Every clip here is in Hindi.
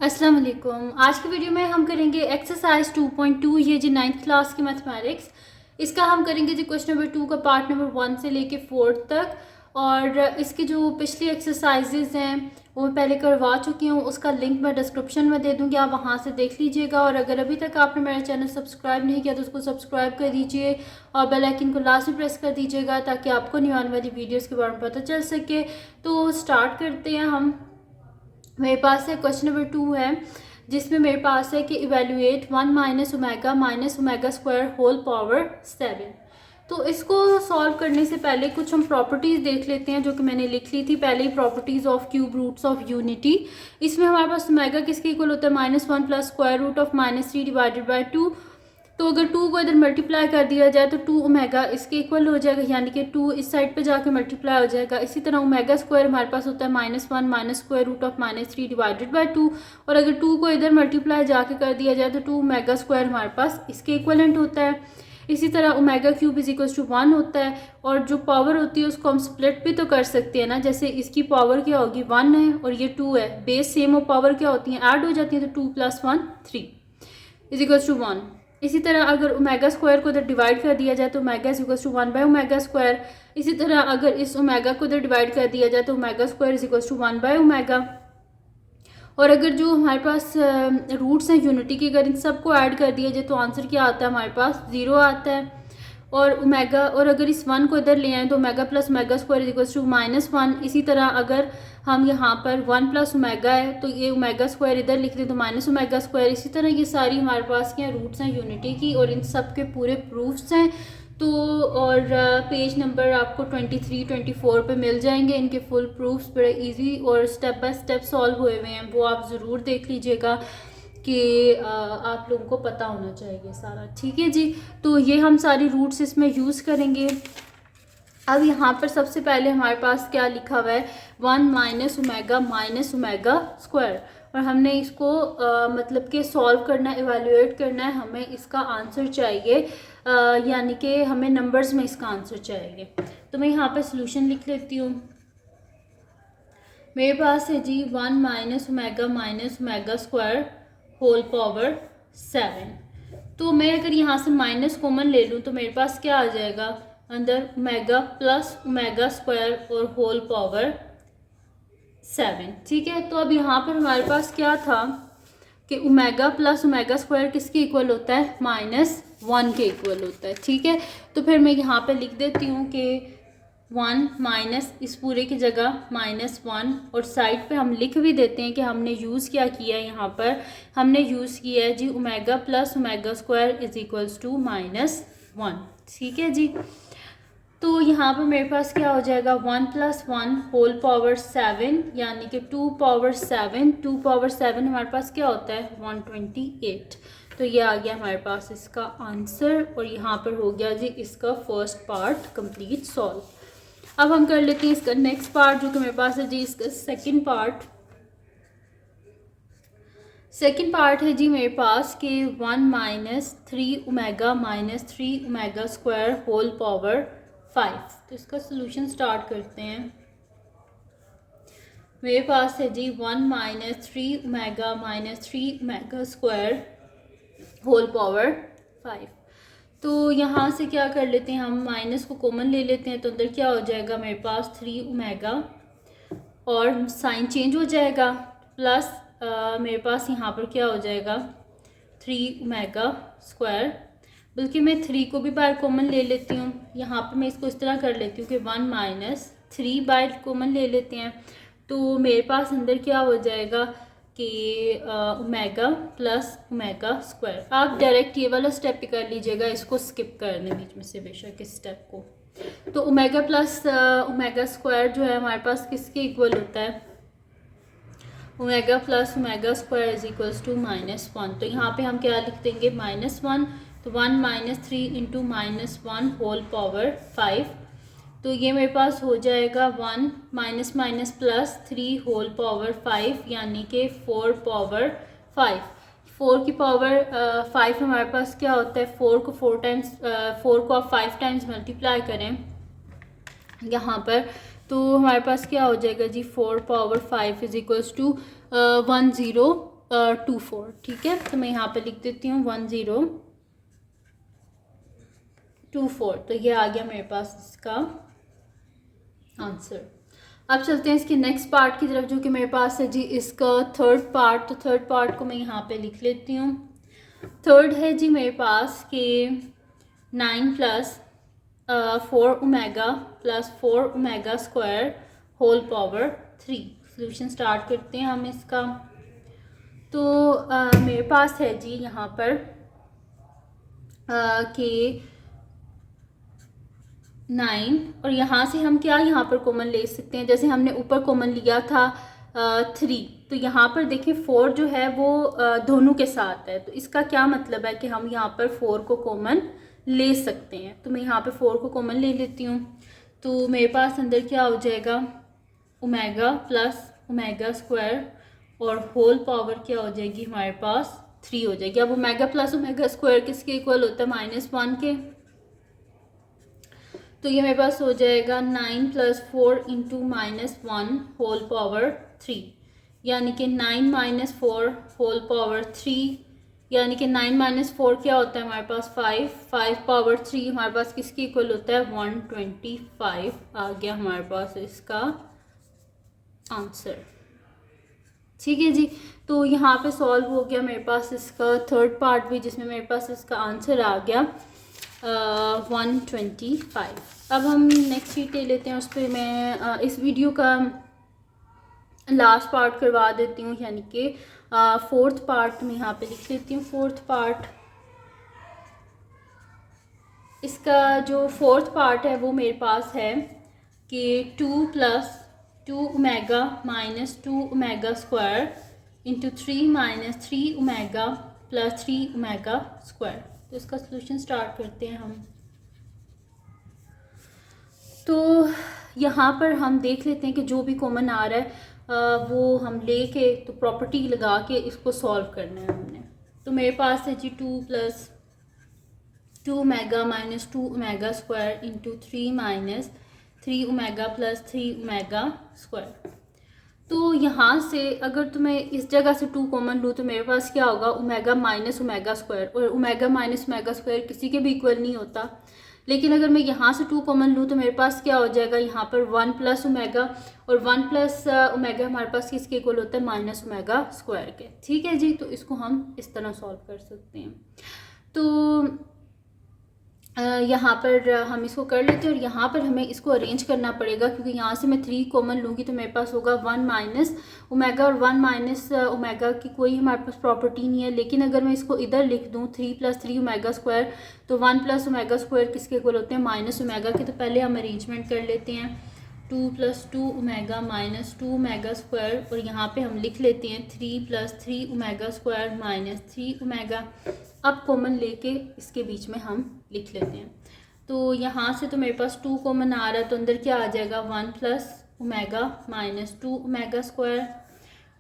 अस्सलाम वालेकुम। आज की वीडियो में हम करेंगे एक्सरसाइज 2.2, ये जी 9th क्लास की मैथमेटिक्स। इसका हम करेंगे जी क्वेश्चन नंबर 2 का पार्ट नंबर 1 से लेके 4 तक। और इसकी जो पिछली एक्सरसाइजेज हैं वो मैं पहले करवा चुकी हूँ, उसका लिंक मैं डिस्क्रिप्शन में दे दूँगी, आप वहाँ से देख लीजिएगा। और अगर अभी तक आपने मेरा चैनल सब्सक्राइब नहीं किया तो उसको सब्सक्राइब कर दीजिए और बेल आइकन को लास्ट में प्रेस कर दीजिएगा ताकि आपको नहीं आने वाली वीडियोज़ के बारे में पता चल सके। तो स्टार्ट करते हैं हम। मेरे पास है क्वेश्चन नंबर 2 है, जिसमें मेरे पास है कि evaluate 1 minus omega square whole power 7। तो इसको सॉल्व करने से पहले कुछ हम प्रॉपर्टीज़ देख लेते हैं जो कि मैंने लिख ली थी पहले ही, properties of cube roots of unity. इसमें हमारे पास ओमेगा किसके इक्वल होता है, -1 plus square root of -3 divided by 2। तो अगर 2 को इधर मल्टीप्लाई कर दिया जाए तो 2 ओमेगा इसके इक्वल हो जाएगा, यानी कि 2 इस साइड पे जाके मल्टीप्लाई हो जाएगा। इसी तरह ओमेगा स्क्वायर हमारे पास होता है -1 minus square root of -3 divided by 2। और अगर 2 को इधर मल्टीप्लाई जाके कर दिया जाए तो 2 ओमेगा स्क्वायर हमारे पास इसके इक्वलेंट होता है। इसी तरह omega cube is equal to 1 होता है। और जो पावर होती है उसको हम स्प्लिट भी तो कर सकते हैं ना, जैसे इसकी पावर क्या होगी 1 है और ये 2 है, बेस सेम और पावर क्या होती है ऐड हो जाती है, तो 2 + 1 3 इज इक्वल टू 1। इसी तरह अगर ओमेगा स्क्वायर को इधर डिवाइड कर दिया जाए तो omega is equal to 1 by omega square. इसी तरह अगर इस ओमेगा को इधर डिवाइड कर दिया जाए तो omega square is equal to 1 by omega. और अगर जो हमारे पास रूट्स हैं यूनिटी के, अगर इन सबको ऐड कर दिया जाए तो आंसर क्या आता है हमारे पास 0 आता है। और ओमेगा, और अगर इस 1 को इधर ले आए तो omega plus omega square is equal to -1। इसी तरह अगर हम यहाँ पर 1 प्लस ओमेगा है तो ये ओमेगा स्क्वायर इधर लिख दें तो माइनस ओमेगा स्क्वायर। इसी तरह ये सारी हमारे पास क्या रूट्स हैं यूनिटी की और इन सब के पूरे प्रूफ्स हैं। तो और पेज नंबर आपको 23 24 पे मिल जाएंगे इनके फुल प्रूफ्स, बड़े इजी और स्टेप बाय स्टेप सॉल्व हुए हुए हैं, वो आप ज़रूर देख लीजिएगा कि आप लोगों को पता होना चाहिए सारा। ठीक है जी, तो ये हम सारी रूट्स इसमें यूज़ करेंगे। अब यहाँ पर सबसे पहले हमारे पास क्या लिखा हुआ है 1 माइनस ओमेगा स्क्वायर। और हमने इसको मतलब कि सॉल्व करना, इवेल्युएट करना है, हमें इसका आंसर चाहिए, यानी कि हमें नंबर्स में इसका आंसर चाहिए। तो मैं यहाँ पर सॉल्यूशन लिख लेती हूँ। मेरे पास है जी 1 minus omega square whole power 7। तो मैं अगर यहाँ से माइनस कॉमन ले लूँ तो मेरे पास क्या आ जाएगा अंदर, ओमेगा प्लस ओमेगा स्क्वायर और होल पावर 7। ठीक है, तो अब यहाँ पर हमारे पास क्या था कि ओमेगा प्लस ओमेगा स्क्वायर किसके इक्वल होता है, -1 के इक्वल होता है। ठीक है, तो फिर मैं यहाँ पर लिख देती हूँ कि 1 माइनस इस पूरे की जगह -1, और साइड पे हम लिख भी देते हैं कि हमने यूज़ क्या किया है। यहाँ पर हमने यूज़ किया है जी omega plus omega square is equals to -1। ठीक है जी, तो यहाँ पर मेरे पास क्या हो जाएगा 1 + 1 होल पावर 7, यानी कि 2 पावर 7। 2 पावर 7 हमारे पास क्या होता है 128। तो ये आ गया हमारे पास इसका आंसर, और यहाँ पर हो गया जी इसका फर्स्ट पार्ट कंप्लीट सॉल्व। अब हम कर लेते हैं इसका नेक्स्ट पार्ट जो कि मेरे पास है जी इसका सेकंड पार्ट। सेकंड पार्ट है जी मेरे पास कि 1 minus 3 omega square whole power 5। तो इसका सोल्यूशन स्टार्ट करते हैं। मेरे पास है जी 1 minus 3 omega square whole power 5। तो यहाँ से क्या कर लेते हैं, हम माइनस को कॉमन ले लेते हैं, तो अंदर क्या हो जाएगा मेरे पास 3 ओमेगा, और साइन चेंज हो जाएगा, प्लस मेरे पास यहाँ पर क्या हो जाएगा 3 ओमेगा स्क्वायर। बल्कि मैं 3 को भी बाहर कॉमन ले लेती हूँ। यहाँ पर मैं इसको इस तरह कर लेती हूँ कि 1 माइनस 3 बाहर कॉमन ले लेते हैं, तो मेरे पास अंदर क्या हो जाएगा कि ओमेगा प्लस ओमेगा स्क्वायर। आप डायरेक्ट ये वाला स्टेप ही कर लीजिएगा, इसको स्किप करने बीच में से बेशक इस स्टेप को। तो ओमेगा प्लस ओमेगा स्क्वायर जो है हमारे पास किसके इक्वल होता है, omega plus omega square is equals to -1। तो यहाँ पे हम क्या लिख देंगे -1। तो 1 माइनस 3 इंटू -1 होल पावर 5। तो ये मेरे पास हो जाएगा 1 minus minus plus 3 whole power 5, यानी कि 4 पावर 5। 4 की पावर 5 हमारे पास क्या होता है, 4 को आप 5 टाइम्स मल्टीप्लाई करें यहाँ पर, तो हमारे पास क्या हो जाएगा जी 4 पावर 5 इज इक्वल्स टू 10 1024, ठीक है। तो मैं यहाँ पे लिख देती हूँ 1024, तो ये आ गया मेरे पास इसका आंसर। अब चलते हैं इसके नेक्स्ट पार्ट की तरफ, जो कि मेरे पास है जी इसका थर्ड पार्ट। तो थर्ड पार्ट को मैं यहाँ पे लिख लेती हूँ। थर्ड है जी मेरे पास कि 9 plus 4 omega plus 4 omega square whole power 3। Solution start करते हैं हम इसका। तो मेरे पास है जी यहाँ पर कि 9, और यहाँ से हम क्या यहाँ पर कॉमन ले सकते हैं, जैसे हमने ऊपर कॉमन लिया था 3, तो यहाँ पर देखिए 4 जो है वो दोनों के साथ है। तो इसका क्या मतलब है कि हम यहाँ पर 4 को कॉमन ले सकते हैं। तो मैं यहाँ पर 4 को कॉमन ले लेती हूँ। तो मेरे पास अंदर क्या हो जाएगा, ओमेगा प्लस ओमेगा स्क्वायर और होल पावर क्या हो जाएगी हमारे पास 3 हो जाएगी। अब ओमेगा प्लस ओमेगा स्क्वायर किसके इक्वल होता है, -1 के। तो ये मेरे पास हो जाएगा 9 प्लस 4 इंटू -1 होल पावर 3, यानी कि 9 माइनस 4 होल पावर 3, यानी कि 9 माइनस 4 क्या होता है हमारे पास 5 पावर 3 हमारे पास किसके इक्वल होता है 125 आ गया हमारे पास इसका आंसर। ठीक है जी। तो यहाँ पे सॉल्व हो गया मेरे पास इसका थर्ड पार्ट भी, जिसमें मेरे पास इसका आंसर आ गया 125। अब हम नेक्स्ट शीट ले लेते हैं। उस पर मैं इस वीडियो का लास्ट पार्ट करवा देती हूँ, यानी कि फोर्थ पार्ट में यहाँ पे लिख लेती हूँ। फोर्थ पार्ट, इसका जो फोर्थ पार्ट है वो मेरे पास है कि 2 plus 2 omega minus 2 omega square into 3 minus 3 omega plus 3 omega square. तो इसका सॉल्यूशन स्टार्ट करते हैं हम। तो यहाँ पर हम देख लेते हैं कि जो भी कॉमन आ रहा है वो हम लेके तो प्रॉपर्टी लगा के इसको सॉल्व करना है हमने। तो मेरे पास है जी 2 plus 2 omega minus 2 omega square into 3 minus 3 omega plus 3 omega square. तो यहाँ से अगर तो मैं इस जगह से 2 कॉमन लूँ तो मेरे पास क्या होगा, ओमेगा माइनस ओमेगा स्क्वायर, और ओमेगा माइनस ओमेगा स्क्वायर किसी के भी इक्वल नहीं होता। लेकिन अगर मैं यहाँ से 2 कॉमन लूँ तो मेरे पास क्या हो जाएगा, यहाँ पर 1 प्लस ओमेगा, और 1 प्लस ओमेगा हमारे पास किसके इक्वल होता है, माइनस ओमेगा स्क्वायर के। ठीक है जी। तो इसको हम इस तरह सॉल्व कर सकते हैं। तो यहाँ पर हम इसको कर लेते हैं, और यहाँ पर हमें इसको अरेंज करना पड़ेगा, क्योंकि यहाँ से मैं 3 कॉमन लूँगी तो मेरे पास होगा 1 माइनस ओमेगा, और 1 माइनस ओमेगा की कोई हमारे पास प्रॉपर्टी नहीं है। लेकिन अगर मैं इसको इधर लिख दूँ 3 प्लस 3 ओमेगा स्क्वायर, तो 1 प्लस ओमेगा स्क्वायर किसके इक्वल होते हैं, माइनस ओमेगा के। तो पहले हम अरेंजमेंट कर लेते हैं, 2 plus 2 omega minus 2 omega square, और यहाँ पे हम लिख लेते हैं 3 plus 3 omega square minus 3 omega. अब कॉमन लेके इसके बीच में हम लिख लेते हैं। तो यहाँ से तो मेरे पास 2 कॉमन आ रहा है, तो अंदर क्या आ जाएगा, 1 plus omega minus 2 omega square,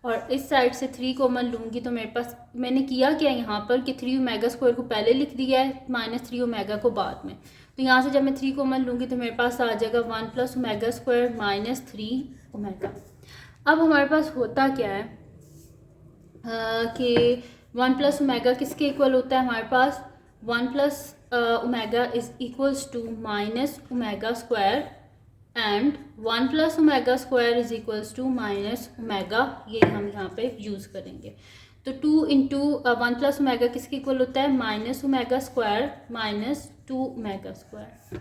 और इस साइड से 3 कॉमन लूँगी तो मेरे पास, मैंने किया क्या यहाँ पर कि 3 ओमेगा स्क्वायर को पहले लिख दिया है, माइनस 3 ओमेगा को बाद में। तो यहाँ से जब मैं 3 कॉमन लूँगी तो मेरे पास आ जाएगा 1 plus omega square minus 3 omega. अब हमारे पास होता क्या है कि 1 प्लस ओमेगा किसके इक्वल होता है हमारे पास, 1 plus omega is equals to minus omega square, and 1 plus omega square is equals to minus omega. ये हम यहाँ पे यूज़ करेंगे। तो 2 इंटू 1 प्लस ओमेगा किसके इक्वल होता है, minus omega square minus 2 omega square.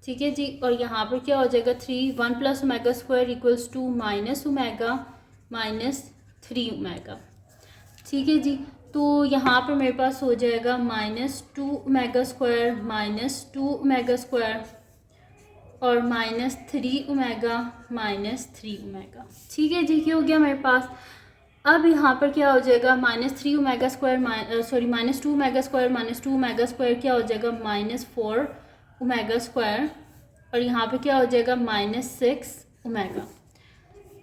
ठीक है जी। और यहाँ पर क्या हो जाएगा, 1 plus omega square equals to minus omega minus 3 omega. ठीक है जी। तो यहाँ पर मेरे पास हो जाएगा minus 2 omega square minus 2 omega square और माइनस 3 ओमेगा माइनस 3 ओमेगा। ठीक है जी। क्या हो गया मेरे पास। अब यहाँ पर क्या हो जाएगा, minus 3 omega square minus 2 omega square minus 2 omega square क्या हो जाएगा, माइनस 4 ओमेगा स्क्वायर, और यहाँ पे क्या हो जाएगा माइनस 6 ओमेगा।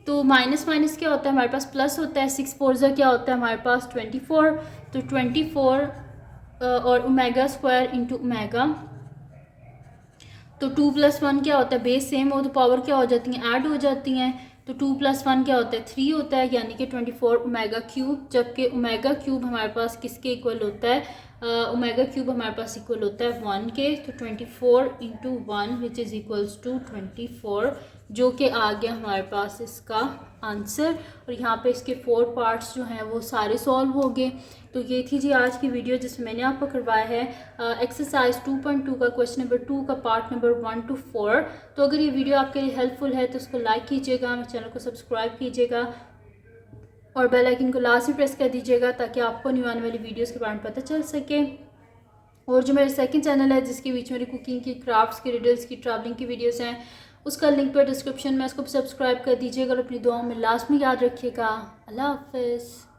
तो माइनस माइनस क्या होता है हमारे पास, प्लस होता है। 6 4 क्या होता है हमारे पास 24, तो 24 और ओमेगा स्क्वायर इंटू ओमेगा। तो 2 + 1 क्या होता है, बेस सेम हो तो पावर क्या हो जाती हैं, ऐड हो जाती हैं। तो 2 + 1 क्या होता है 3 होता है, यानी कि 24 ओमेगा क्यूब, जबकि ओमेगा क्यूब हमारे पास किसके इक्वल होता है, ओमेगा क्यूब हमारे पास इक्वल होता है 1 के। तो 24 × 1 विच इज़ इक्वल्स टू 24, जो कि आ गया हमारे पास इसका आंसर। और यहाँ पे इसके 4 पार्ट्स जो हैं वो सारे सॉल्व हो गए। तो ये थी जी आज की वीडियो जिसमें मैंने आपको करवाया है एक्सरसाइज 2.2 का क्वेश्चन नंबर 2 का पार्ट नंबर 1 to 4। तो अगर ये वीडियो आपके लिए हेल्पफुल है तो उसको लाइक कीजिएगा, मेरे चैनल को सब्सक्राइब कीजिएगा और बेल आइकन को लास्ट में प्रेस कर दीजिएगा ताकि आपको न्यू आने वाली वीडियोस के बारे में पता चल सके। और जो मेरा सेकंड चैनल है जिसके बीच मेरी कुकिंग की, क्राफ्ट्स की, रिडल्स की, ट्रैवलिंग की वीडियोस हैं, उसका लिंक पर डिस्क्रिप्शन में, उसको भी सब्सक्राइब कर दीजिएगा और अपनी दुआओं में लास्ट में याद रखिएगा। अल्लाह हाफिज़।